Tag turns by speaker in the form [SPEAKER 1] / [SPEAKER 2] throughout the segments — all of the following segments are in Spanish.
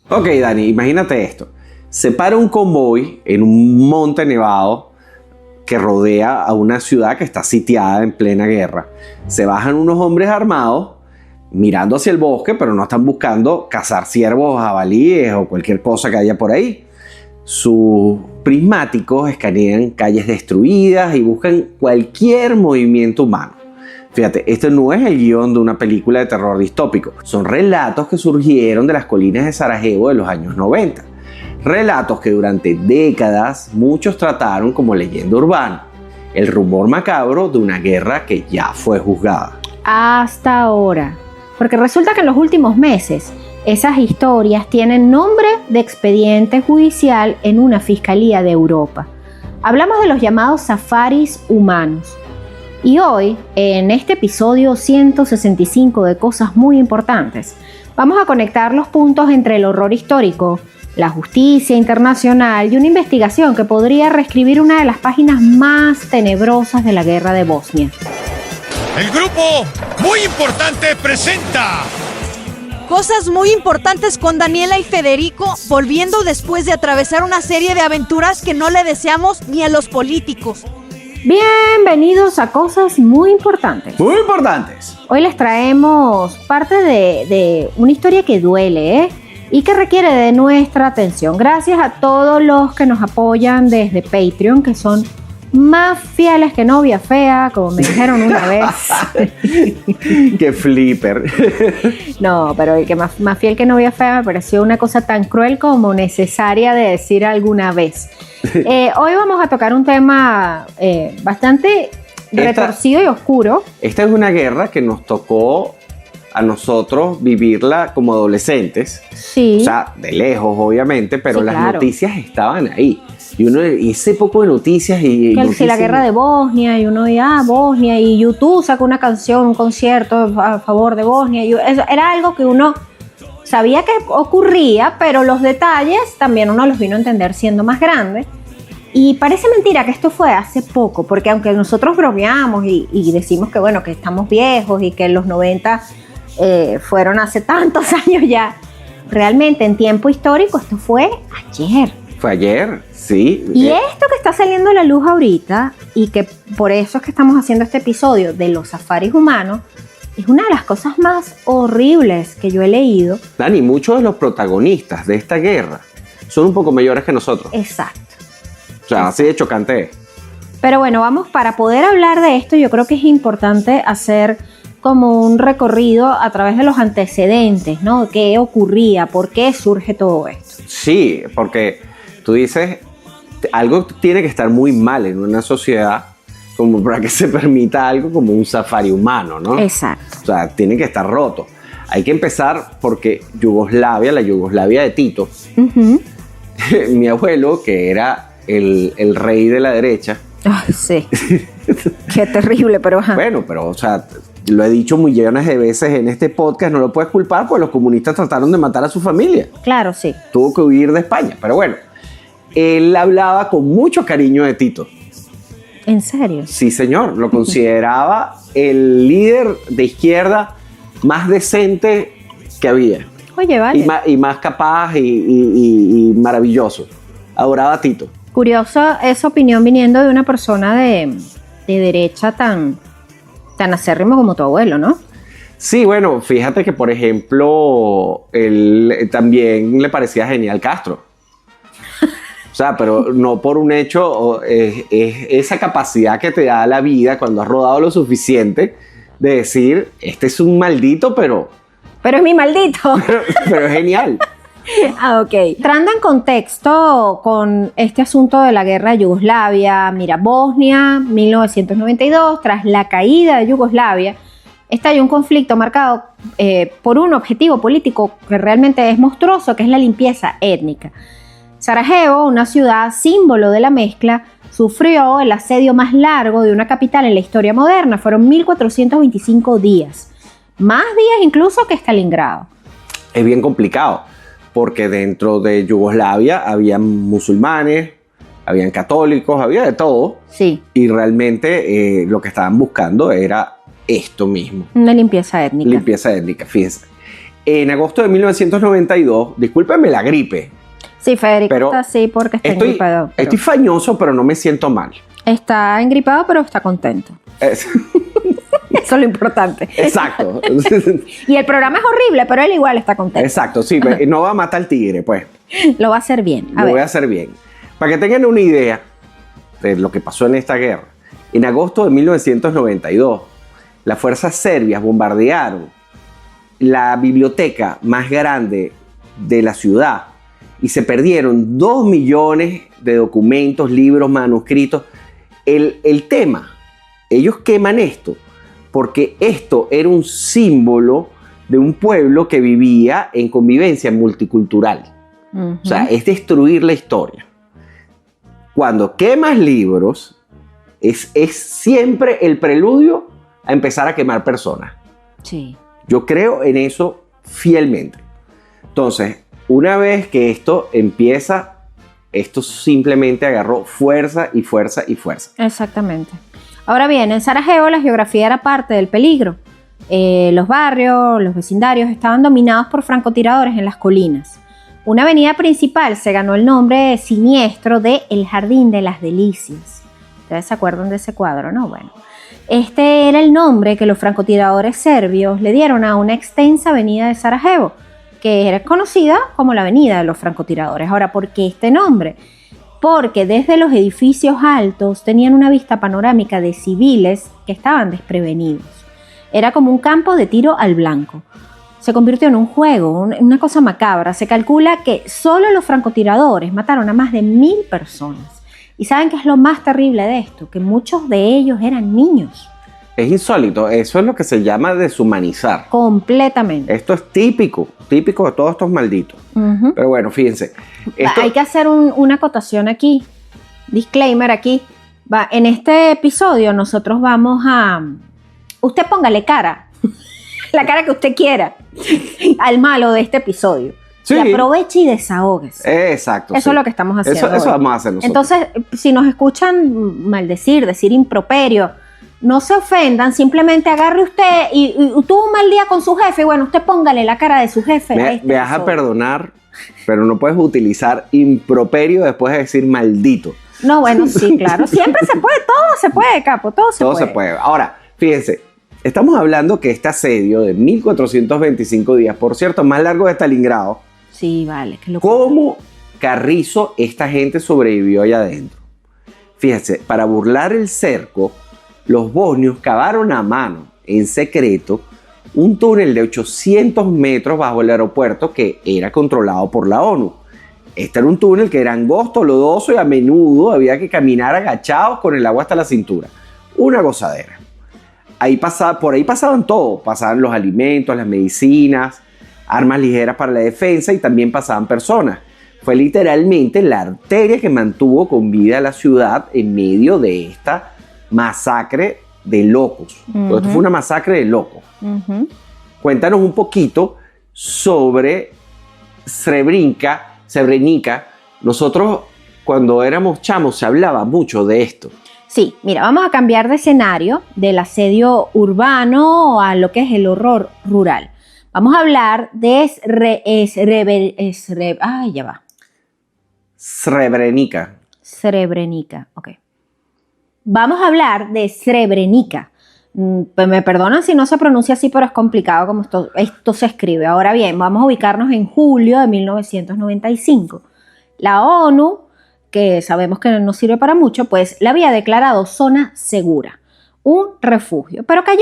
[SPEAKER 1] Ok, Dani, imagínate esto. Se para un convoy en un monte nevado que rodea a una ciudad que está sitiada en plena guerra. Se bajan unos hombres armados mirando hacia el bosque, pero no están buscando cazar ciervos o jabalíes o cualquier cosa que haya por ahí. Sus prismáticos escanean calles destruidas y buscan cualquier movimiento humano. Fíjate, este no es el guión de una película de terror distópico. Son relatos que surgieron de las colinas de Sarajevo de los años 90. Relatos que durante décadas muchos trataron como leyenda urbana. El rumor macabro de una guerra que ya fue juzgada.
[SPEAKER 2] Hasta ahora. Porque resulta que en los últimos meses esas historias tienen nombre de expediente judicial en una fiscalía de Europa. Hablamos de los llamados safaris humanos. Y hoy, en este episodio 165 de Cosas Muy Importantes, vamos a conectar los puntos entre el horror histórico, la justicia internacional y una investigación que podría reescribir una de las páginas más tenebrosas de la guerra de Bosnia.
[SPEAKER 3] El grupo Muy Importante presenta
[SPEAKER 4] Cosas Muy Importantes con Daniela y Federico, volviendo después de atravesar una serie de aventuras que no le deseamos ni a los políticos.
[SPEAKER 2] Bienvenidos a Cosas Muy Importantes.
[SPEAKER 1] Muy importantes.
[SPEAKER 2] Hoy les traemos parte de una historia que duele, y que requiere de nuestra atención. Gracias a todos los que nos apoyan desde Patreon, que son más fieles que novia fea, como me dijeron una vez.
[SPEAKER 1] ¡Qué flipper!
[SPEAKER 2] No, pero el que más fiel que novia fea me pareció una cosa tan cruel como necesaria de decir alguna vez. Hoy vamos a tocar un tema bastante retorcido y oscuro.
[SPEAKER 1] Esta es una guerra que nos tocó a nosotros vivirla como adolescentes.
[SPEAKER 2] Sí.
[SPEAKER 1] O sea, de lejos, obviamente, pero
[SPEAKER 2] sí,
[SPEAKER 1] las
[SPEAKER 2] claro.
[SPEAKER 1] noticias estaban ahí. Y ese poco de noticias y
[SPEAKER 2] que
[SPEAKER 1] noticias,
[SPEAKER 2] si la guerra de Bosnia, y uno veía Bosnia, y YouTube sacó una canción, un concierto a favor de Bosnia. Eso era algo que uno sabía que ocurría, pero los detalles también uno los vino a entender siendo más grande. Y parece mentira que esto fue hace poco, porque aunque nosotros bromeamos y decimos que bueno, que estamos viejos y que en los 90 fueron hace tantos años ya, realmente en tiempo histórico esto fue ayer.
[SPEAKER 1] Fue ayer, sí.
[SPEAKER 2] Y esto que está saliendo a la luz ahorita, y que por eso es que estamos haciendo este episodio de los safaris humanos, es una de las cosas más horribles que yo he leído.
[SPEAKER 1] Dani, muchos de los protagonistas de esta guerra son un poco mayores que nosotros.
[SPEAKER 2] Exacto.
[SPEAKER 1] O sea, así de chocante es.
[SPEAKER 2] Pero bueno, para poder hablar de esto, yo creo que es importante hacer como un recorrido a través de los antecedentes, ¿no? ¿Qué ocurría? ¿Por qué surge todo esto?
[SPEAKER 1] Sí, porque tú dices, algo tiene que estar muy mal en una sociedad como para que se permita algo como un safari humano, ¿no?
[SPEAKER 2] Exacto.
[SPEAKER 1] O sea, tiene que estar roto. Hay que empezar porque la Yugoslavia de Tito, mi abuelo, que era el rey de la derecha.
[SPEAKER 2] Ay, sí. Qué terrible, pero ajá.
[SPEAKER 1] Bueno, pero, o sea, lo he dicho millones de veces en este podcast, no lo puedes culpar porque los comunistas trataron de matar a su familia.
[SPEAKER 2] Claro, sí.
[SPEAKER 1] Tuvo que huir de España, pero bueno. Él hablaba con mucho cariño de Tito.
[SPEAKER 2] ¿En serio?
[SPEAKER 1] Sí, señor. Lo consideraba el líder de izquierda más decente que había.
[SPEAKER 2] Oye, vale.
[SPEAKER 1] Y más capaz y maravilloso. Adoraba a Tito.
[SPEAKER 2] Curiosa esa opinión viniendo de una persona de derecha tan acérrimo como tu abuelo, ¿no?
[SPEAKER 1] Sí, bueno, fíjate que, por ejemplo, él también le parecía genial Castro. O sea, pero no por un hecho, es esa capacidad que te da la vida cuando has rodado lo suficiente de decir, este es un maldito, pero
[SPEAKER 2] es mi maldito.
[SPEAKER 1] pero es genial.
[SPEAKER 2] Ah, ok. Entrando en contexto con este asunto de la guerra de Yugoslavia, mira, Bosnia, 1992, tras la caída de Yugoslavia, estalló un conflicto marcado por un objetivo político que realmente es monstruoso, que es la limpieza étnica. Sarajevo, una ciudad símbolo de la mezcla, sufrió el asedio más largo de una capital en la historia moderna. Fueron 1425 días, más días incluso que Stalingrado.
[SPEAKER 1] Es bien complicado, porque dentro de Yugoslavia había musulmanes, habían católicos, había de todo.
[SPEAKER 2] Sí.
[SPEAKER 1] Y realmente lo que estaban buscando era esto mismo.
[SPEAKER 2] Una limpieza étnica.
[SPEAKER 1] Limpieza étnica, fíjense. En agosto de 1992, discúlpenme la gripe,
[SPEAKER 2] Sí, Federico
[SPEAKER 1] pero
[SPEAKER 2] está así porque está
[SPEAKER 1] estoy
[SPEAKER 2] engripado.
[SPEAKER 1] estoy fañoso, pero no me siento mal.
[SPEAKER 2] Está engripado, pero está contento.
[SPEAKER 1] Es-
[SPEAKER 2] Eso es lo importante.
[SPEAKER 1] Exacto.
[SPEAKER 2] Y el programa es horrible, pero él igual está contento.
[SPEAKER 1] Exacto, sí, no va a matar al tigre, pues.
[SPEAKER 2] Lo va a hacer bien. A
[SPEAKER 1] Lo voy
[SPEAKER 2] ver.
[SPEAKER 1] a hacer bien. Para que tengan una idea de lo que pasó en esta guerra, en agosto de 1992, las fuerzas serbias bombardearon la biblioteca más grande de la ciudad y se perdieron 2 millones de documentos, libros, manuscritos. El tema, ellos queman esto porque esto era un símbolo de un pueblo que vivía en convivencia multicultural.
[SPEAKER 2] Ujú.
[SPEAKER 1] O sea, es destruir la historia. Cuando quemas libros, es siempre el preludio a empezar a quemar personas.
[SPEAKER 2] Sí.
[SPEAKER 1] Yo creo en eso fielmente. Entonces, una vez que esto empieza, esto simplemente agarró fuerza y fuerza y fuerza.
[SPEAKER 2] Exactamente. Ahora bien, en Sarajevo la geografía era parte del peligro. Los barrios, los vecindarios estaban dominados por francotiradores en las colinas. Una avenida principal se ganó el nombre siniestro de El Jardín de las Delicias. ¿Ustedes se acuerdan de ese cuadro, no? Bueno, este era el nombre que los francotiradores serbios le dieron a una extensa avenida de Sarajevo, que era conocida como la avenida de los francotiradores. Ahora, ¿por qué este nombre? Porque desde los edificios altos tenían una vista panorámica de civiles que estaban desprevenidos. Era como un campo de tiro al blanco. Se convirtió en un juego, una cosa macabra. Se calcula que solo los francotiradores mataron a más de 1.000 personas. ¿Y saben qué es lo más terrible de esto? Que muchos de ellos eran niños.
[SPEAKER 1] Es insólito, eso es lo que se llama deshumanizar.
[SPEAKER 2] Completamente.
[SPEAKER 1] Esto es típico de todos estos malditos.
[SPEAKER 2] Ujú.
[SPEAKER 1] Pero bueno, fíjense. Esto,
[SPEAKER 2] Hay que hacer una acotación aquí, disclaimer aquí. En este episodio nosotros vamos a... Usted póngale cara, la cara que usted quiera, al malo de este episodio.
[SPEAKER 1] Sí.
[SPEAKER 2] Y aproveche y desahóguese.
[SPEAKER 1] Exacto.
[SPEAKER 2] Eso
[SPEAKER 1] sí.
[SPEAKER 2] es lo que estamos haciendo.
[SPEAKER 1] Eso
[SPEAKER 2] hoy.
[SPEAKER 1] vamos a hacer nosotros.
[SPEAKER 2] Entonces, si nos escuchan maldecir, decir improperio, no se ofendan, simplemente agarre usted y tuvo un mal día con su jefe, y bueno, usted póngale la cara de su jefe.
[SPEAKER 1] Me vas a perdonar, pero no puedes utilizar improperio después de decir maldito.
[SPEAKER 2] No, bueno, sí, claro. Siempre se puede, todo se puede, capo, todo se
[SPEAKER 1] Todo
[SPEAKER 2] puede.
[SPEAKER 1] se puede. Ahora, fíjense, estamos hablando que este asedio de 1425 días, por cierto, más largo de Stalingrado,
[SPEAKER 2] Sí, vale, qué locura.
[SPEAKER 1] ¿cómo carrizo esta gente sobrevivió allá adentro? Fíjense, para burlar el cerco, los bosnios cavaron a mano, en secreto, un túnel de 800 metros bajo el aeropuerto que era controlado por la ONU. Este era un túnel que era angosto, lodoso y a menudo había que caminar agachados con el agua hasta la cintura. Una gozadera. Por ahí pasaban todo. Pasaban los alimentos, las medicinas, armas ligeras para la defensa y también pasaban personas. Fue literalmente la arteria que mantuvo con vida a la ciudad en medio de esta masacre de locos.
[SPEAKER 2] Ujú.
[SPEAKER 1] Esto fue una masacre de locos.
[SPEAKER 2] Ujú.
[SPEAKER 1] Cuéntanos un poquito sobre Srebrenica. Nosotros, cuando éramos chamos, se hablaba mucho de esto.
[SPEAKER 2] Sí, mira, vamos a cambiar de escenario del asedio urbano a lo que es el horror rural. Vamos a hablar de
[SPEAKER 1] Srebrenica.
[SPEAKER 2] Srebrenica, ok. Vamos a hablar de Srebrenica. Pues me perdonan si no se pronuncia así, pero es complicado como esto se escribe. Ahora bien, vamos a ubicarnos en julio de 1995. La ONU, que sabemos que no sirve para mucho, pues la había declarado zona segura, un refugio, pero cayó.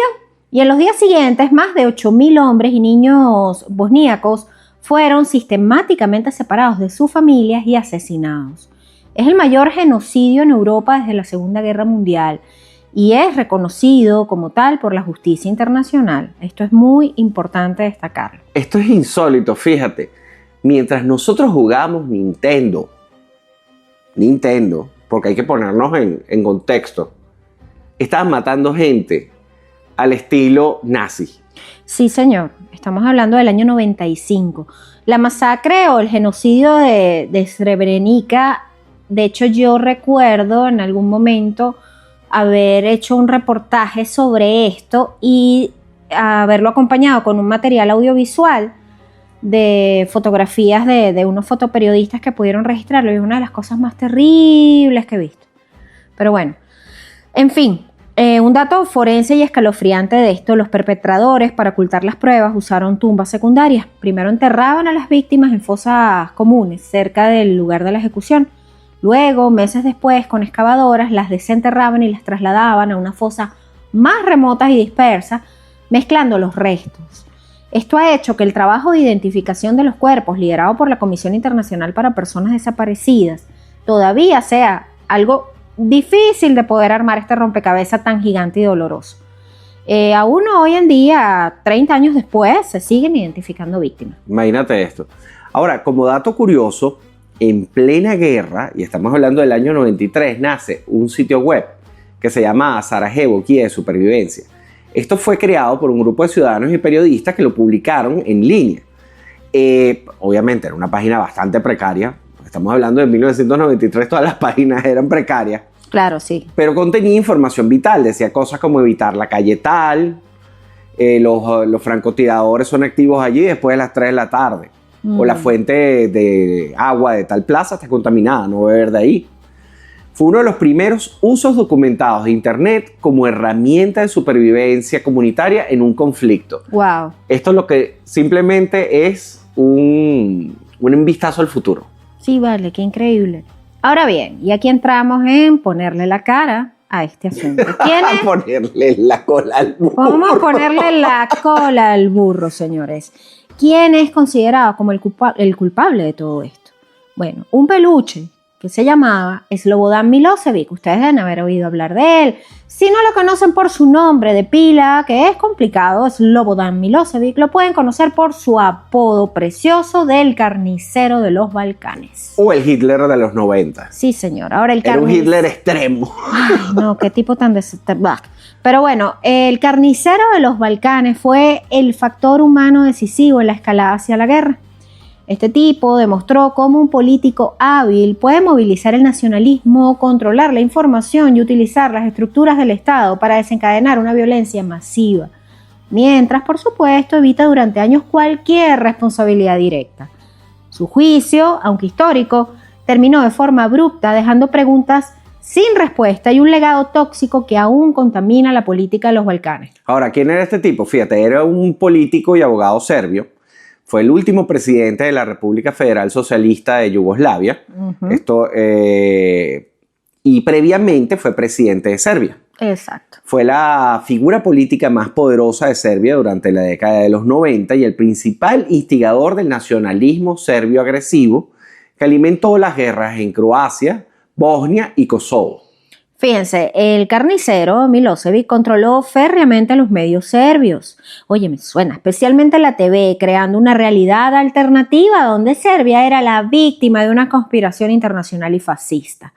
[SPEAKER 2] Y en los días siguientes, más de 8.000 hombres y niños bosníacos fueron sistemáticamente separados de sus familias y asesinados. Es el mayor genocidio en Europa desde la Segunda Guerra Mundial y es reconocido como tal por la justicia internacional. Esto es muy importante destacarlo.
[SPEAKER 1] Esto es insólito, fíjate. Mientras nosotros jugamos Nintendo, porque hay que ponernos en contexto, estaban matando gente al estilo nazi.
[SPEAKER 2] Sí, señor. Estamos hablando del año 95. La masacre o el genocidio de Srebrenica, de hecho yo recuerdo en algún momento haber hecho un reportaje sobre esto y haberlo acompañado con un material audiovisual de fotografías de unos fotoperiodistas que pudieron registrarlo y es una de las cosas más terribles que he visto. Pero bueno, en fin, un dato forense y escalofriante de esto: los perpetradores, para ocultar las pruebas, usaron tumbas secundarias. Primero enterraban a las víctimas en fosas comunes cerca del lugar de la ejecución. Luego, meses después, con excavadoras, las desenterraban y las trasladaban a una fosa más remotas y dispersas, mezclando los restos. Esto ha hecho que el trabajo de identificación de los cuerpos, liderado por la Comisión Internacional para Personas Desaparecidas, todavía sea algo difícil de poder armar este rompecabezas tan gigante y doloroso. Aún hoy en día, 30 años después, se siguen identificando víctimas.
[SPEAKER 1] Imagínate esto. Ahora, como dato curioso, en plena guerra, y estamos hablando del año 93, nace un sitio web que se llama Sarajevo, Guía de Supervivencia. Esto fue creado por un grupo de ciudadanos y periodistas que lo publicaron en línea. Obviamente era una página bastante precaria. Estamos hablando de 1993, todas las páginas eran precarias.
[SPEAKER 2] Claro, sí.
[SPEAKER 1] Pero contenía información vital. Decía cosas como evitar la calle tal, los francotiradores son activos allí después de las 3 de la tarde. O la fuente de agua de tal plaza está contaminada, no beber de ahí. Fue uno de los primeros usos documentados de Internet como herramienta de supervivencia comunitaria en un conflicto.
[SPEAKER 2] Wow.
[SPEAKER 1] Esto es lo que simplemente es un vistazo al futuro.
[SPEAKER 2] Sí, vale, qué increíble. Ahora bien, y aquí entramos en ponerle la cara a este asunto. ¿Quién es?
[SPEAKER 1] Ponerle la cola al burro.
[SPEAKER 2] Vamos a ponerle la cola al burro, señores. ¿Quién es considerado como el culpable de todo esto? Bueno, un peluche que se llamaba Slobodan Milosevic. Ustedes deben haber oído hablar de él. Si no lo conocen por su nombre de pila, que es complicado, Slobodan Milosevic, lo pueden conocer por su apodo precioso del carnicero de los Balcanes.
[SPEAKER 1] O el Hitler de los 90.
[SPEAKER 2] Sí, señor. Ahora
[SPEAKER 1] Era un Hitler extremo.
[SPEAKER 2] Ay, no, qué tipo tan Pero bueno, el carnicero de los Balcanes fue el factor humano decisivo en la escalada hacia la guerra. Este tipo demostró cómo un político hábil puede movilizar el nacionalismo, controlar la información y utilizar las estructuras del Estado para desencadenar una violencia masiva, mientras, por supuesto, evita durante años cualquier responsabilidad directa. Su juicio, aunque histórico, terminó de forma abrupta, dejando preguntas sin respuesta y un legado tóxico que aún contamina la política de los Balcanes.
[SPEAKER 1] Ahora, ¿quién era este tipo? Fíjate, era un político y abogado serbio. Fue el último presidente de la República Federal Socialista de Yugoslavia. Y previamente fue presidente de Serbia.
[SPEAKER 2] Exacto.
[SPEAKER 1] Fue la figura política más poderosa de Serbia durante la década de los 90 y el principal instigador del nacionalismo serbio agresivo que alimentó las guerras en Croacia, Bosnia y Kosovo.
[SPEAKER 2] Fíjense, el carnicero Milosevic controló férreamente los medios serbios. Oye, me suena, especialmente la TV, creando una realidad alternativa donde Serbia era la víctima de una conspiración internacional y fascista.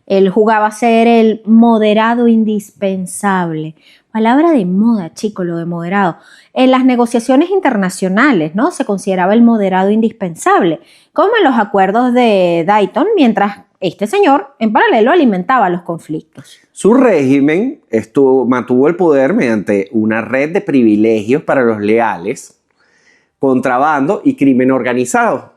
[SPEAKER 2] Él jugaba a ser el moderado indispensable. Palabra de moda, chico, lo de moderado. En las negociaciones internacionales, ¿no? Se consideraba el moderado indispensable, como en los acuerdos de Dayton, mientras este señor, en paralelo, alimentaba los conflictos.
[SPEAKER 1] Su régimen mantuvo el poder mediante una red de privilegios para los leales, contrabando y crimen organizado,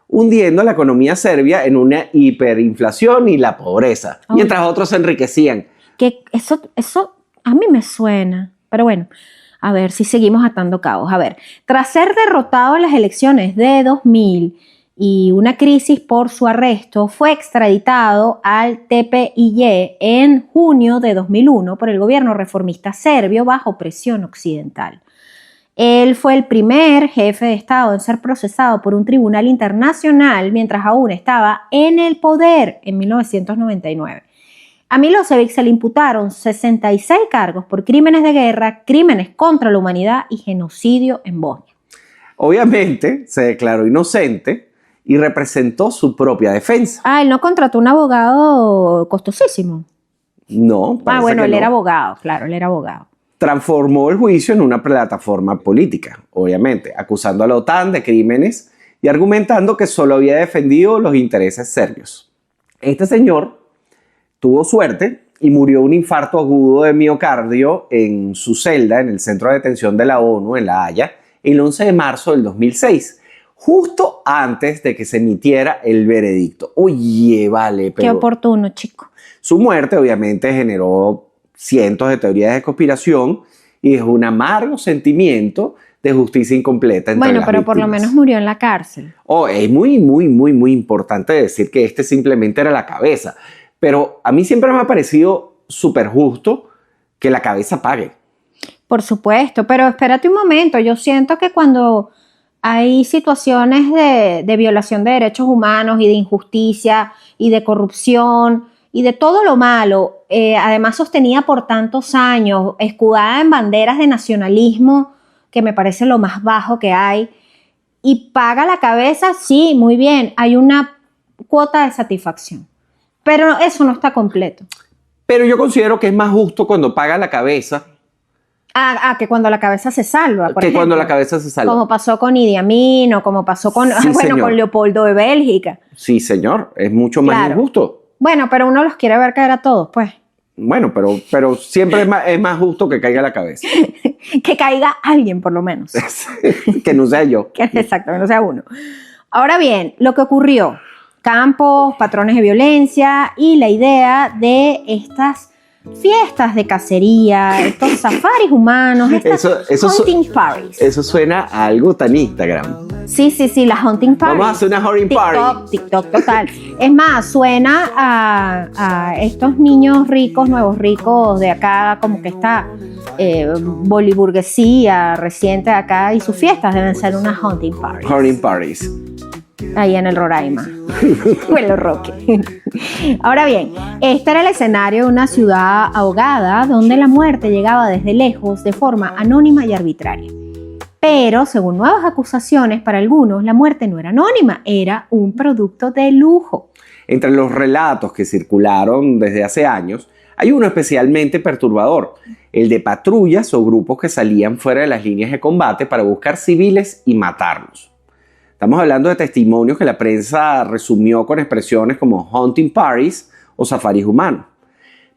[SPEAKER 1] hundiendo la economía serbia en una hiperinflación y la pobreza, mientras otros se enriquecían.
[SPEAKER 2] Que eso a mí me suena, pero bueno, a ver si seguimos atando cabos. A ver, tras ser derrotado en las elecciones de 2000 y una crisis por su arresto, fue extraditado al TPIJ en junio de 2001 por el gobierno reformista serbio bajo presión occidental. Él fue el primer jefe de Estado en ser procesado por un tribunal internacional mientras aún estaba en el poder en 1999. A Milosevic se le imputaron 66 cargos por crímenes de guerra, crímenes contra la humanidad y genocidio en Bosnia.
[SPEAKER 1] Obviamente se declaró inocente y representó su propia defensa.
[SPEAKER 2] Ah, él no contrató un abogado costosísimo.
[SPEAKER 1] No, parece
[SPEAKER 2] bueno,
[SPEAKER 1] que
[SPEAKER 2] él
[SPEAKER 1] no.
[SPEAKER 2] era abogado, claro, él era abogado.
[SPEAKER 1] Transformó el juicio en una plataforma política, obviamente, acusando a la OTAN de crímenes y argumentando que solo había defendido los intereses serbios. Este señor tuvo suerte y murió de un infarto agudo de miocardio en su celda en el centro de detención de la ONU en La Haya el 11 de marzo del 2006, justo antes de que se emitiera el veredicto. Oye, vale,
[SPEAKER 2] Qué
[SPEAKER 1] pero
[SPEAKER 2] oportuno, chico.
[SPEAKER 1] su muerte obviamente generó cientos de teorías de conspiración y dejó un amargo sentimiento de justicia incompleta entre
[SPEAKER 2] Bueno,
[SPEAKER 1] las
[SPEAKER 2] pero por lo
[SPEAKER 1] víctimas.
[SPEAKER 2] menos murió en la cárcel.
[SPEAKER 1] Oh, es muy, muy, muy, muy importante decir que este simplemente era la cabeza. Pero a mí siempre me ha parecido súper justo que la cabeza pague.
[SPEAKER 2] Por supuesto, pero espérate un momento. Yo siento que cuando hay situaciones de violación de derechos humanos y de injusticia y de corrupción y de todo lo malo, además sostenida por tantos años, escudada en banderas de nacionalismo, que me parece lo más bajo que hay, y paga la cabeza, sí, muy bien, hay una cuota de satisfacción, pero eso no está completo.
[SPEAKER 1] Pero yo considero que es más justo cuando paga la cabeza
[SPEAKER 2] Que cuando la cabeza se salva, por
[SPEAKER 1] que
[SPEAKER 2] ejemplo.
[SPEAKER 1] cuando la cabeza se salva.
[SPEAKER 2] Como pasó con Idi Amin o como pasó con,
[SPEAKER 1] Sí, señor.
[SPEAKER 2] con Leopoldo de Bélgica.
[SPEAKER 1] Sí, señor, es mucho más
[SPEAKER 2] Claro.
[SPEAKER 1] injusto.
[SPEAKER 2] Bueno, pero uno los quiere ver caer a todos, pues.
[SPEAKER 1] Bueno, pero siempre es más justo que caiga la cabeza.
[SPEAKER 2] Que caiga alguien, por lo menos.
[SPEAKER 1] Que no sea yo.
[SPEAKER 2] Exacto, que no sea uno. Ahora bien, lo que ocurrió, campos, patrones de violencia y la idea de estas fiestas de cacería, estos safaris humanos, estas hunting parties.
[SPEAKER 1] Eso suena a algo tan Instagram.
[SPEAKER 2] Sí, las hunting parties.
[SPEAKER 1] Vamos a hacer una hunting party.
[SPEAKER 2] TikTok, total. Es más, suena a estos niños ricos, nuevos ricos de acá, como que esta boliburguesía reciente de acá, y sus fiestas deben ser unas hunting parties.
[SPEAKER 1] Hunting parties.
[SPEAKER 2] Ahí en el Roraima. O en Los Roques. Ahora bien, este era el escenario de una ciudad ahogada donde la muerte llegaba desde lejos de forma anónima y arbitraria. Pero, según nuevas acusaciones, para algunos la muerte no era anónima, era un producto de lujo.
[SPEAKER 1] Entre los relatos que circularon desde hace años, hay uno especialmente perturbador, el de patrullas o grupos que salían fuera de las líneas de combate para buscar civiles y matarlos. Estamos hablando de testimonios que la prensa resumió con expresiones como hunting parties o safaris humanos.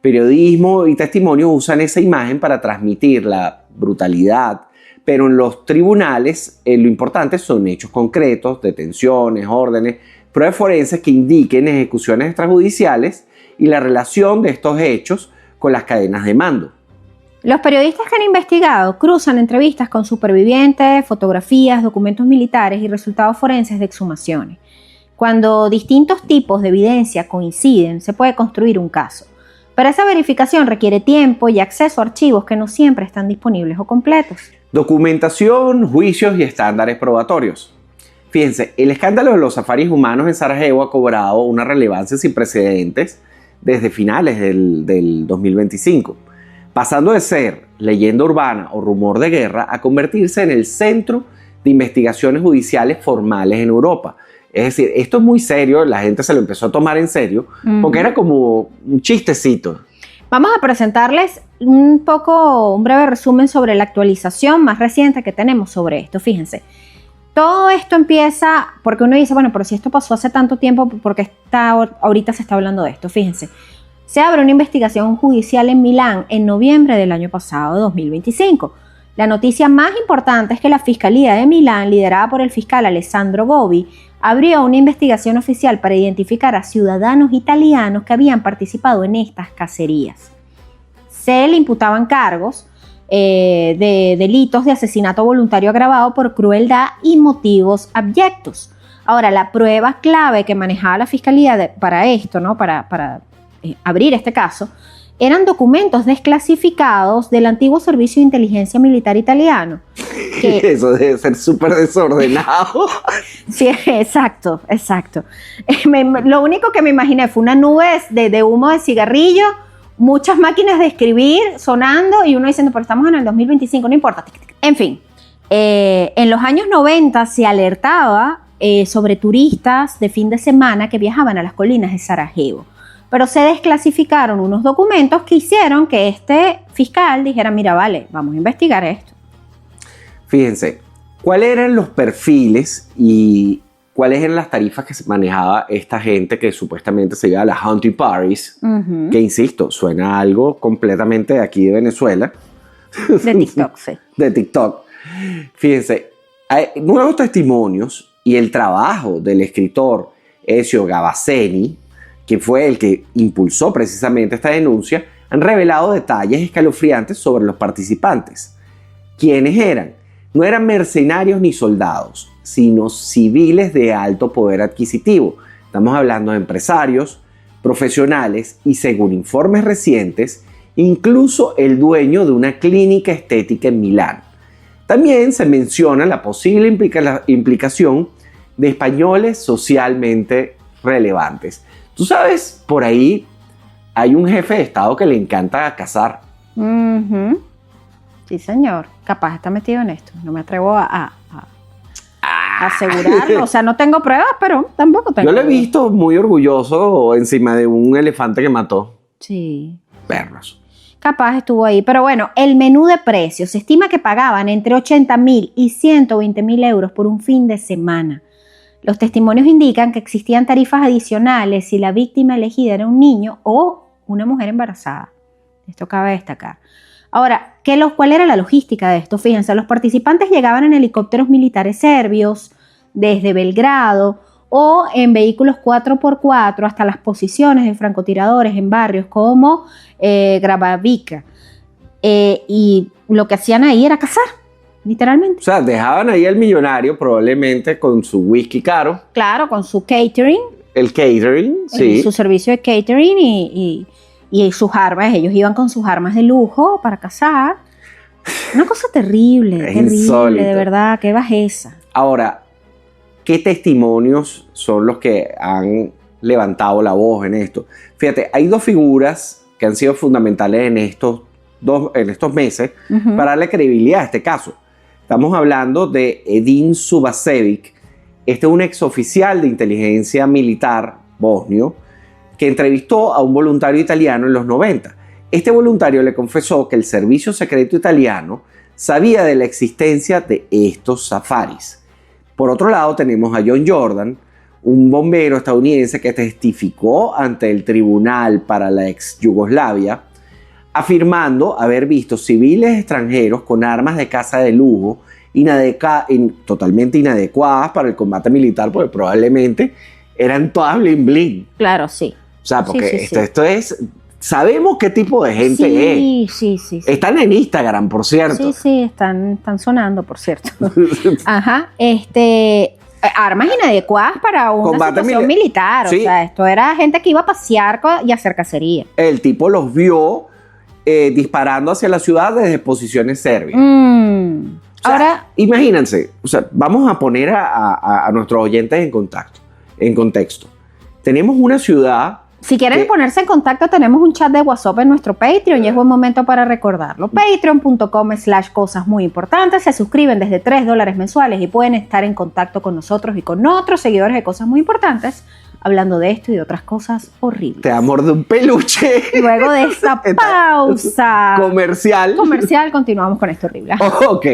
[SPEAKER 1] Periodismo y testimonio usan esa imagen para transmitir la brutalidad, pero en los tribunales lo importante son hechos concretos, detenciones, órdenes, pruebas forenses que indiquen ejecuciones extrajudiciales y la relación de estos hechos con las cadenas de mando.
[SPEAKER 2] Los periodistas que han investigado cruzan entrevistas con supervivientes, fotografías, documentos militares y resultados forenses de exhumaciones. Cuando distintos tipos de evidencia coinciden, se puede construir un caso. Pero esa verificación requiere tiempo y acceso a archivos que no siempre están disponibles o completos.
[SPEAKER 1] Documentación, juicios y estándares probatorios. Fíjense, el escándalo de los safaris humanos en Sarajevo ha cobrado una relevancia sin precedentes desde finales del 2025. Pasando de ser leyenda urbana o rumor de guerra a convertirse en el centro de investigaciones judiciales formales en Europa. Es decir, esto es muy serio, la gente se lo empezó a tomar en serio, porque era como un chistecito.
[SPEAKER 2] Vamos a presentarles un breve resumen sobre la actualización más reciente que tenemos sobre esto. Fíjense, todo esto empieza porque uno dice, bueno, pero si esto pasó hace tanto tiempo, ¿por qué ahorita se está hablando de esto? Fíjense. Se abre una investigación judicial en Milán en noviembre del año pasado, 2025. La noticia más importante es que la Fiscalía de Milán, liderada por el fiscal Alessandro Gobi, abrió una investigación oficial para identificar a ciudadanos italianos que habían participado en estas cacerías. Se le imputaban cargos de delitos de asesinato voluntario agravado por crueldad y motivos abyectos. Ahora, la prueba clave que manejaba la Fiscalía para esto, ¿no? para abrir este caso, eran documentos desclasificados del antiguo Servicio de Inteligencia Militar italiano.
[SPEAKER 1] Eso debe ser súper desordenado.
[SPEAKER 2] Sí, exacto. Lo único que me imaginé fue una nube de humo de cigarrillo, muchas máquinas de escribir sonando y uno diciendo, pero estamos en el 2025, no importa. En fin, en los años 90 se alertaba sobre turistas de fin de semana que viajaban a las colinas de Sarajevo. Pero se desclasificaron unos documentos que hicieron que este fiscal dijera, mira, vale, vamos a investigar esto.
[SPEAKER 1] Fíjense, ¿cuáles eran los perfiles y cuáles eran las tarifas que se manejaba esta gente que supuestamente se iba a las hunting parties? Que, insisto, suena a algo completamente de aquí de Venezuela.
[SPEAKER 2] De TikTok, sí.
[SPEAKER 1] De TikTok. Fíjense, hay nuevos testimonios y el trabajo del escritor Ezio Gavazzeni, que fue el que impulsó precisamente esta denuncia, han revelado detalles escalofriantes sobre los participantes. ¿Quiénes eran? No eran mercenarios ni soldados, sino civiles de alto poder adquisitivo. Estamos hablando de empresarios, profesionales y, según informes recientes, incluso el dueño de una clínica estética en Milán. También se menciona la posible implicación de españoles socialmente relevantes. Tú sabes, por ahí hay un jefe de Estado que le encanta cazar.
[SPEAKER 2] Ujú. Sí, señor. Capaz está metido en esto. No me atrevo a asegurarlo. O sea, no tengo pruebas, pero tampoco tengo.
[SPEAKER 1] Yo lo he visto muy orgulloso encima de un elefante que mató.
[SPEAKER 2] Sí.
[SPEAKER 1] Perros.
[SPEAKER 2] Capaz estuvo ahí. Pero bueno, el menú de precios. Se estima que pagaban entre 80.000 y 120.000 euros por un fin de semana. Los testimonios indican que existían tarifas adicionales si la víctima elegida era un niño o una mujer embarazada. Esto cabe destacar. Ahora, ¿cuál era la logística de esto? Fíjense, los participantes llegaban en helicópteros militares serbios desde Belgrado o en vehículos 4x4 hasta las posiciones de francotiradores en barrios como Grbavica. Y lo que hacían ahí era cazar, literalmente.
[SPEAKER 1] O sea, dejaban ahí al millonario probablemente con su whisky caro.
[SPEAKER 2] Claro, con su catering.
[SPEAKER 1] El catering, sí.
[SPEAKER 2] Su servicio de catering y sus armas. Ellos iban con sus armas de lujo para cazar. Una cosa terrible, terrible,
[SPEAKER 1] insólito.
[SPEAKER 2] de verdad, qué bajeza.
[SPEAKER 1] Ahora, ¿qué testimonios son los que han levantado la voz en esto? Fíjate, hay dos figuras que han sido fundamentales en estos meses para darle credibilidad a este caso. Estamos hablando de Edin Subasevic. Este es un exoficial de inteligencia militar bosnio que entrevistó a un voluntario italiano en los 90. Este voluntario le confesó que el servicio secreto italiano sabía de la existencia de estos safaris. Por otro lado, tenemos a John Jordan, un bombero estadounidense que testificó ante el Tribunal para la ex Yugoslavia, afirmando haber visto civiles extranjeros con armas de caza de lujo totalmente inadecuadas para el combate militar, porque probablemente eran todas bling bling.
[SPEAKER 2] Claro, sí.
[SPEAKER 1] O sea, porque
[SPEAKER 2] Sí.
[SPEAKER 1] esto es... Sabemos qué tipo de gente es.
[SPEAKER 2] Sí.
[SPEAKER 1] Están en Instagram, por cierto.
[SPEAKER 2] Sí, están sonando, por cierto. Ajá, armas inadecuadas para una
[SPEAKER 1] Combate
[SPEAKER 2] situación militar.
[SPEAKER 1] Sí.
[SPEAKER 2] O sea, esto era gente que iba a pasear y hacer cacería.
[SPEAKER 1] El tipo los vio disparando hacia la ciudad desde posiciones serbias. O sea,
[SPEAKER 2] Ahora,
[SPEAKER 1] imagínense, o sea, vamos a poner a nuestros oyentes en contexto. Tenemos una ciudad...
[SPEAKER 2] si quieren ponerse en contacto, tenemos un chat de WhatsApp en nuestro Patreon y es buen momento para recordarlo. Patreon.com/cosas muy importantes. Se suscriben desde $3 mensuales y pueden estar en contacto con nosotros y con otros seguidores de Cosas Muy Importantes, hablando de esto y de otras cosas horribles.
[SPEAKER 1] Te amor un peluche.
[SPEAKER 2] Luego de esta pausa
[SPEAKER 1] comercial,
[SPEAKER 2] continuamos con esto horrible.
[SPEAKER 1] Ok,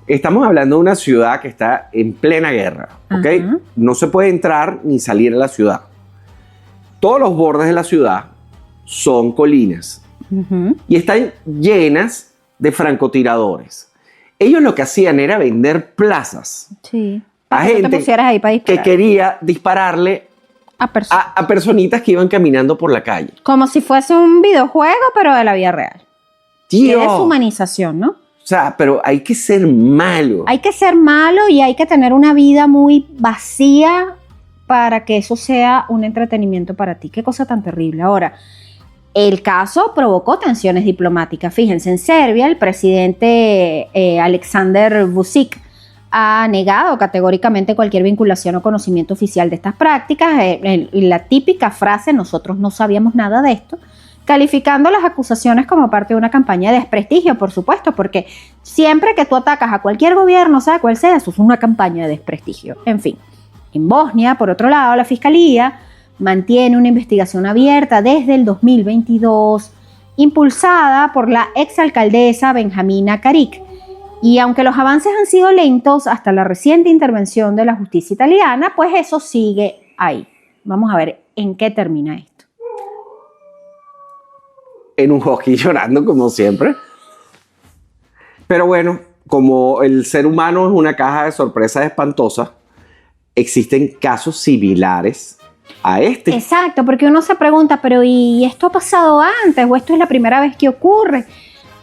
[SPEAKER 1] estamos hablando de una ciudad que está en plena guerra, ¿ok?
[SPEAKER 2] Ajá.
[SPEAKER 1] No se puede entrar ni salir a la ciudad. Todos los bordes de la ciudad son colinas y están llenas de francotiradores. Ellos lo que hacían era vender plazas
[SPEAKER 2] Sí.
[SPEAKER 1] a
[SPEAKER 2] Para que te
[SPEAKER 1] gente
[SPEAKER 2] pusieras ahí para
[SPEAKER 1] que
[SPEAKER 2] disparar.
[SPEAKER 1] quería dispararle
[SPEAKER 2] A personas.
[SPEAKER 1] a personitas que iban caminando por la calle.
[SPEAKER 2] Como si fuese un videojuego, pero de la vida real. Qué
[SPEAKER 1] Tío,
[SPEAKER 2] deshumanización, ¿no?
[SPEAKER 1] o sea, pero hay que ser malo.
[SPEAKER 2] Hay que ser malo y hay que tener una vida muy vacía para que eso sea un entretenimiento para ti. Qué cosa tan terrible. Ahora, el caso provocó tensiones diplomáticas. Fíjense, en Serbia el presidente Aleksandar Vučić ha negado categóricamente cualquier vinculación o conocimiento oficial de estas prácticas. La típica frase, nosotros no sabíamos nada de esto, calificando las acusaciones como parte de una campaña de desprestigio, por supuesto, porque siempre que tú atacas a cualquier gobierno, sea cual sea, eso es una campaña de desprestigio. En fin. En Bosnia, por otro lado, la Fiscalía mantiene una investigación abierta desde el 2022, impulsada por la exalcaldesa Benjamina Karić. Y aunque los avances han sido lentos hasta la reciente intervención de la justicia italiana, pues eso sigue ahí. Vamos a ver en qué termina esto.
[SPEAKER 1] En un hockey llorando, como siempre. Pero bueno, como el ser humano es una caja de sorpresas espantosa, existen casos similares a este.
[SPEAKER 2] Exacto, porque uno se pregunta, pero ¿y esto ha pasado antes? ¿O esto es la primera vez que ocurre?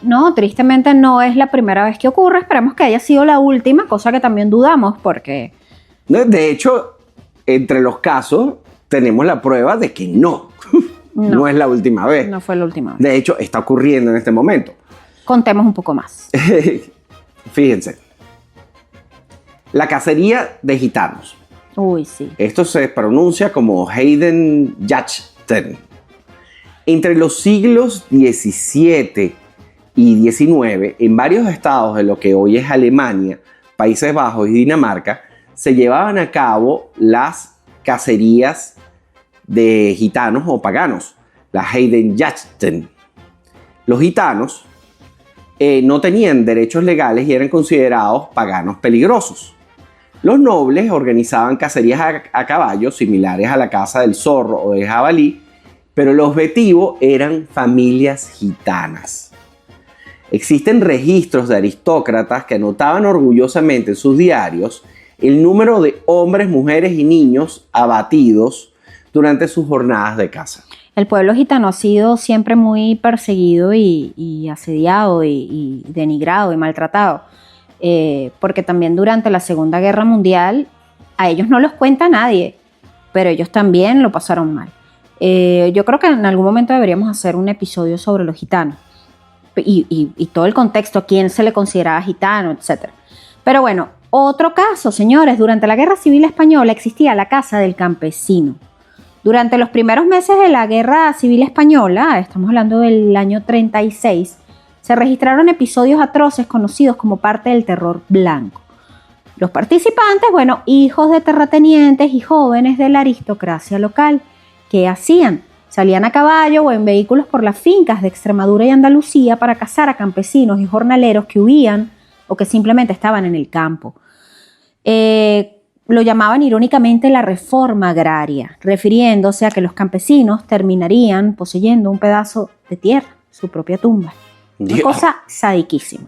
[SPEAKER 2] No, tristemente no es la primera vez que ocurre. Esperemos que haya sido la última, cosa que también dudamos porque...
[SPEAKER 1] De hecho, entre los casos tenemos la prueba de que no es la última vez.
[SPEAKER 2] No fue la última vez.
[SPEAKER 1] De hecho, está ocurriendo en este momento.
[SPEAKER 2] Contemos un poco más.
[SPEAKER 1] Fíjense. La cacería de gitanos.
[SPEAKER 2] Uy, sí.
[SPEAKER 1] Esto se pronuncia como Heidenjagd. Entre los siglos XVII y XIX, en varios estados de lo que hoy es Alemania, Países Bajos y Dinamarca, se llevaban a cabo las cacerías de gitanos o paganos, las Heidenjagd. Los gitanos no tenían derechos legales y eran considerados paganos peligrosos. Los nobles organizaban cacerías a caballo similares a la caza del zorro o del jabalí, pero el objetivo eran familias gitanas. Existen registros de aristócratas que anotaban orgullosamente en sus diarios el número de hombres, mujeres y niños abatidos durante sus jornadas de caza.
[SPEAKER 2] El pueblo gitano ha sido siempre muy perseguido y asediado y denigrado y maltratado, porque también durante la Segunda Guerra Mundial a ellos no los cuenta nadie, pero ellos también lo pasaron mal. Yo creo que en algún momento deberíamos hacer un episodio sobre los gitanos y todo el contexto, quién se le consideraba gitano, etc. Pero bueno, otro caso, señores, durante la Guerra Civil Española existía la Casa del Campesino. Durante los primeros meses de la Guerra Civil Española, estamos hablando del año 36, se registraron episodios atroces conocidos como parte del terror blanco. Los participantes, hijos de terratenientes y jóvenes de la aristocracia local. ¿Qué hacían? Salían a caballo o en vehículos por las fincas de Extremadura y Andalucía para cazar a campesinos y jornaleros que huían o que simplemente estaban en el campo. Lo llamaban irónicamente la reforma agraria, refiriéndose a que los campesinos terminarían poseyendo un pedazo de tierra, su propia tumba. Una cosa sadiquísima.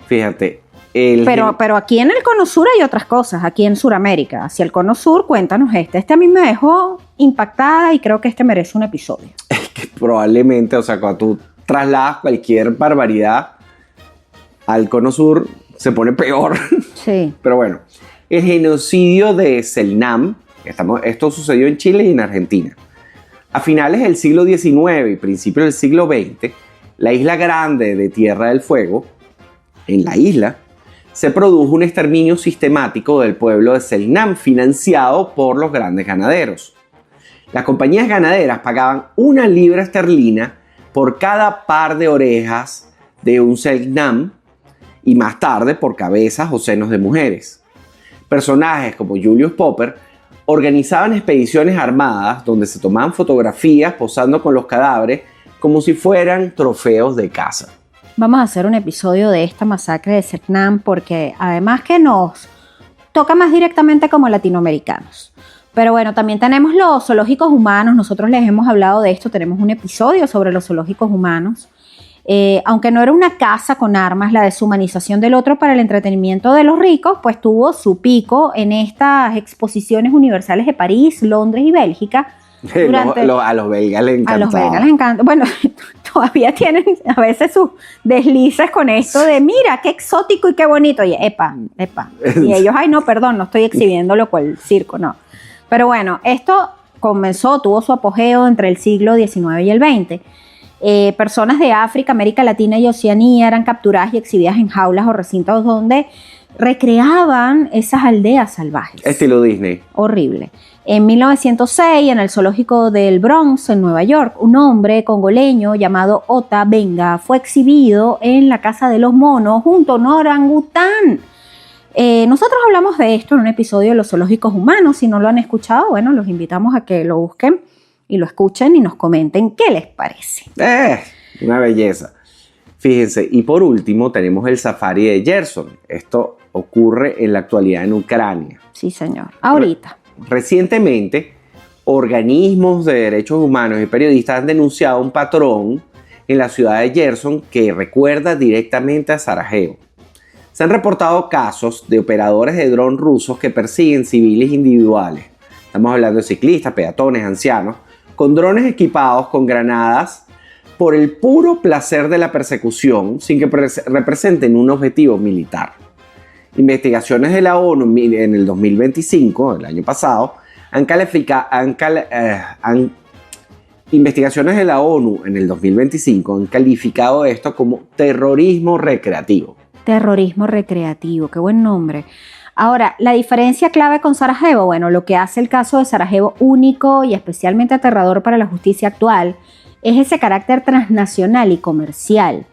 [SPEAKER 1] Fíjate.
[SPEAKER 2] Pero aquí en el Cono Sur hay otras cosas, aquí en Sudamérica. Hacia el Cono Sur, cuéntanos este. Este a mí me dejó impactada y creo que este merece un episodio.
[SPEAKER 1] Es que probablemente, cuando tú trasladas cualquier barbaridad al Cono Sur, se pone peor.
[SPEAKER 2] Sí.
[SPEAKER 1] Pero bueno, el genocidio de Selknam, esto sucedió en Chile y en Argentina. A finales del siglo XIX y principios del siglo XX, la isla grande de Tierra del Fuego, en la isla, se produjo un exterminio sistemático del pueblo de Selknam, financiado por los grandes ganaderos. Las compañías ganaderas pagaban 1 libra esterlina por cada par de orejas de un Selknam y más tarde por cabezas o senos de mujeres. Personajes como Julius Popper organizaban expediciones armadas donde se tomaban fotografías posando con los cadáveres como si fueran trofeos de caza.
[SPEAKER 2] Vamos a hacer un episodio de esta masacre de Selknam porque además que nos toca más directamente como latinoamericanos. Pero bueno, también tenemos los zoológicos humanos. Nosotros les hemos hablado de esto, tenemos un episodio sobre los zoológicos humanos. Aunque no era una caza con armas, la deshumanización del otro para el entretenimiento de los ricos, pues tuvo su pico en estas exposiciones universales de París, Londres y Bélgica.
[SPEAKER 1] A los belgas les encantaba.
[SPEAKER 2] A los belgas les encanta. Bueno, todavía tienen a veces sus deslices con esto de mira, qué exótico y qué bonito. Y epa. Y ellos, ay no, perdón, no estoy exhibiéndolo con el circo, no. Pero bueno, esto tuvo su apogeo entre el siglo XIX y el XX. Personas de África, América Latina y Oceanía eran capturadas y exhibidas en jaulas o recintos donde recreaban esas aldeas salvajes.
[SPEAKER 1] Estilo Disney.
[SPEAKER 2] Horrible. En 1906, en el zoológico del Bronx, en Nueva York, un hombre congoleño llamado Ota Benga fue exhibido en la Casa de los Monos junto a un orangután. Nosotros hablamos de esto en un episodio de los zoológicos humanos. Si no lo han escuchado, bueno, los invitamos a que lo busquen y lo escuchen y nos comenten qué les parece.
[SPEAKER 1] Una belleza. Fíjense, y por último tenemos el safari de Gerson. Esto ocurre en la actualidad en Ucrania.
[SPEAKER 2] Sí, señor. Ahorita.
[SPEAKER 1] Recientemente, organismos de derechos humanos y periodistas han denunciado un patrón en la ciudad de Gerson que recuerda directamente a Sarajevo. Se han reportado casos de operadores de dron rusos que persiguen civiles individuales. Estamos hablando de ciclistas, peatones, ancianos, con drones equipados con granadas por el puro placer de la persecución sin que representen un objetivo militar. Investigaciones de la ONU en el 2025, el año pasado, investigaciones de la ONU en el 2025 han calificado esto como terrorismo recreativo.
[SPEAKER 2] Terrorismo recreativo, qué buen nombre. Ahora, la diferencia clave con Sarajevo, bueno, lo que hace el caso de Sarajevo único y especialmente aterrador para la justicia actual es ese carácter transnacional y comercial.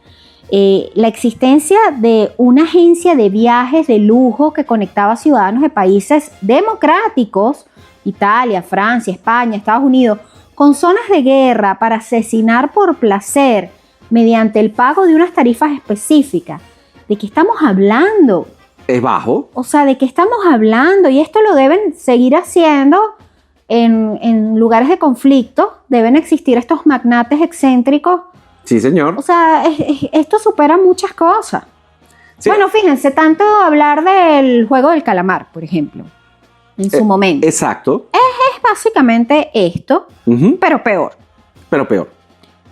[SPEAKER 2] La existencia de una agencia de viajes de lujo que conectaba ciudadanos de países democráticos, Italia, Francia, España, Estados Unidos, con zonas de guerra para asesinar por placer mediante el pago de unas tarifas específicas. ¿De qué estamos hablando?
[SPEAKER 1] ¿Es bajo?
[SPEAKER 2] O sea, ¿de qué estamos hablando? Y esto lo deben seguir haciendo en lugares de conflicto. Deben existir estos magnates excéntricos.
[SPEAKER 1] Sí, señor.
[SPEAKER 2] O sea, esto supera muchas cosas. Sí. Bueno, fíjense, tanto hablar del juego del calamar, por ejemplo, en su momento.
[SPEAKER 1] Exacto.
[SPEAKER 2] Es básicamente esto, pero peor.
[SPEAKER 1] Pero peor.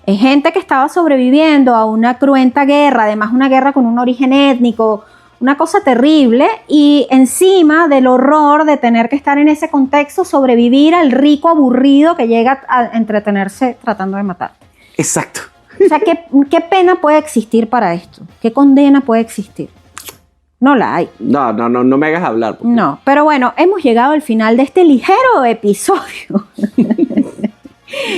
[SPEAKER 2] Es gente que estaba sobreviviendo a una cruenta guerra, además una guerra con un origen étnico, una cosa terrible, y encima del horror de tener que estar en ese contexto, sobrevivir al rico aburrido que llega a entretenerse tratando de matar.
[SPEAKER 1] Exacto.
[SPEAKER 2] O sea, ¿qué pena puede existir para esto? ¿Qué condena puede existir? No la hay.
[SPEAKER 1] No me hagas hablar. Porque...
[SPEAKER 2] No, pero bueno, hemos llegado al final de este ligero episodio.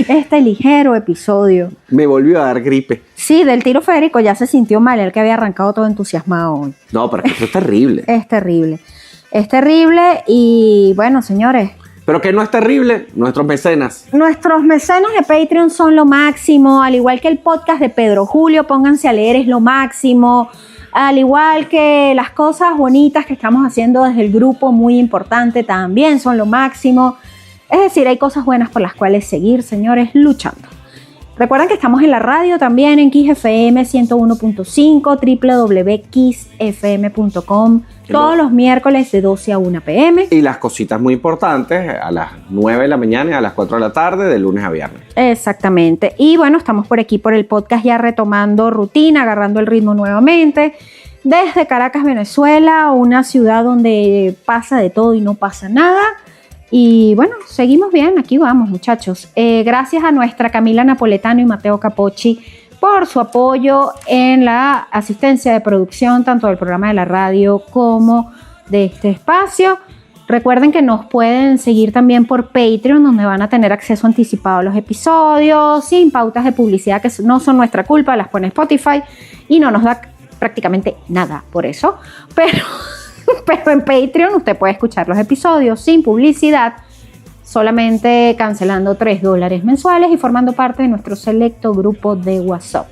[SPEAKER 2] Este ligero episodio.
[SPEAKER 1] Me volvió a dar gripe.
[SPEAKER 2] Sí, del tiro Federico ya se sintió mal, el que había arrancado todo entusiasmado hoy.
[SPEAKER 1] No, pero esto es terrible.
[SPEAKER 2] Es terrible. Es terrible y bueno, señores.
[SPEAKER 1] ¿Pero qué no es terrible? Nuestros mecenas.
[SPEAKER 2] Nuestros mecenas de Patreon son lo máximo, al igual que el podcast de Pedro Julio, pónganse a leer, es lo máximo. Al igual que las cosas bonitas que estamos haciendo desde el grupo, muy importante, también son lo máximo. Es decir, hay cosas buenas por las cuales seguir, señores, luchando. Recuerden que estamos en la radio también, en Kiss FM 101.5, www.kissfm.com, todos los miércoles de 12 a 1 p.m.
[SPEAKER 1] Y las cositas muy importantes a las 9 de la mañana y a las 4 de la tarde, de lunes a viernes.
[SPEAKER 2] Exactamente. Y bueno, estamos por aquí por el podcast ya retomando rutina, agarrando el ritmo nuevamente. Desde Caracas, Venezuela, una ciudad donde pasa de todo y no pasa nada. Y bueno, seguimos bien, aquí vamos muchachos. Gracias a nuestra Camila Napoletano y Mateo Capocci por su apoyo en la asistencia de producción tanto del programa de la radio como de este espacio. Recuerden que nos pueden seguir también por Patreon, donde van a tener acceso anticipado a los episodios, sin pautas de publicidad que no son nuestra culpa, las pone Spotify y no nos da prácticamente nada por eso, pero en Patreon usted puede escuchar los episodios sin publicidad, solamente cancelando $3 mensuales y formando parte de nuestro selecto grupo de WhatsApp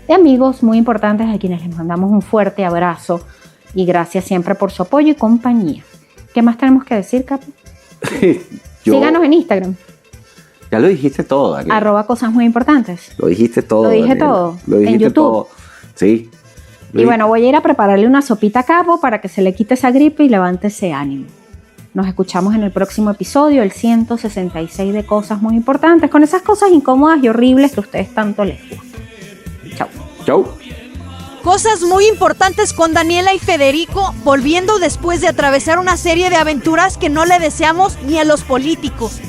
[SPEAKER 2] de amigos muy importantes a quienes les mandamos un fuerte abrazo y gracias siempre por su apoyo y compañía. ¿Qué más tenemos que decir, Capo? Síganos en Instagram.
[SPEAKER 1] Ya lo dijiste todo, Daniel.
[SPEAKER 2] @cosas muy importantes.
[SPEAKER 1] Lo dijiste todo.
[SPEAKER 2] Lo dije
[SPEAKER 1] Daniel.
[SPEAKER 2] todo.
[SPEAKER 1] Lo dijiste
[SPEAKER 2] en YouTube.
[SPEAKER 1] todo. Sí.
[SPEAKER 2] Y bueno, voy a ir a prepararle una sopita a Capo para que se le quite esa gripe y levante ese ánimo. Nos escuchamos en el próximo episodio, el 166 de Cosas Muy Importantes, con esas cosas incómodas y horribles que a ustedes tanto les gustan. Chau.
[SPEAKER 1] Chau.
[SPEAKER 4] Cosas muy importantes con Daniela y Federico, volviendo después de atravesar una serie de aventuras que no le deseamos ni a los políticos.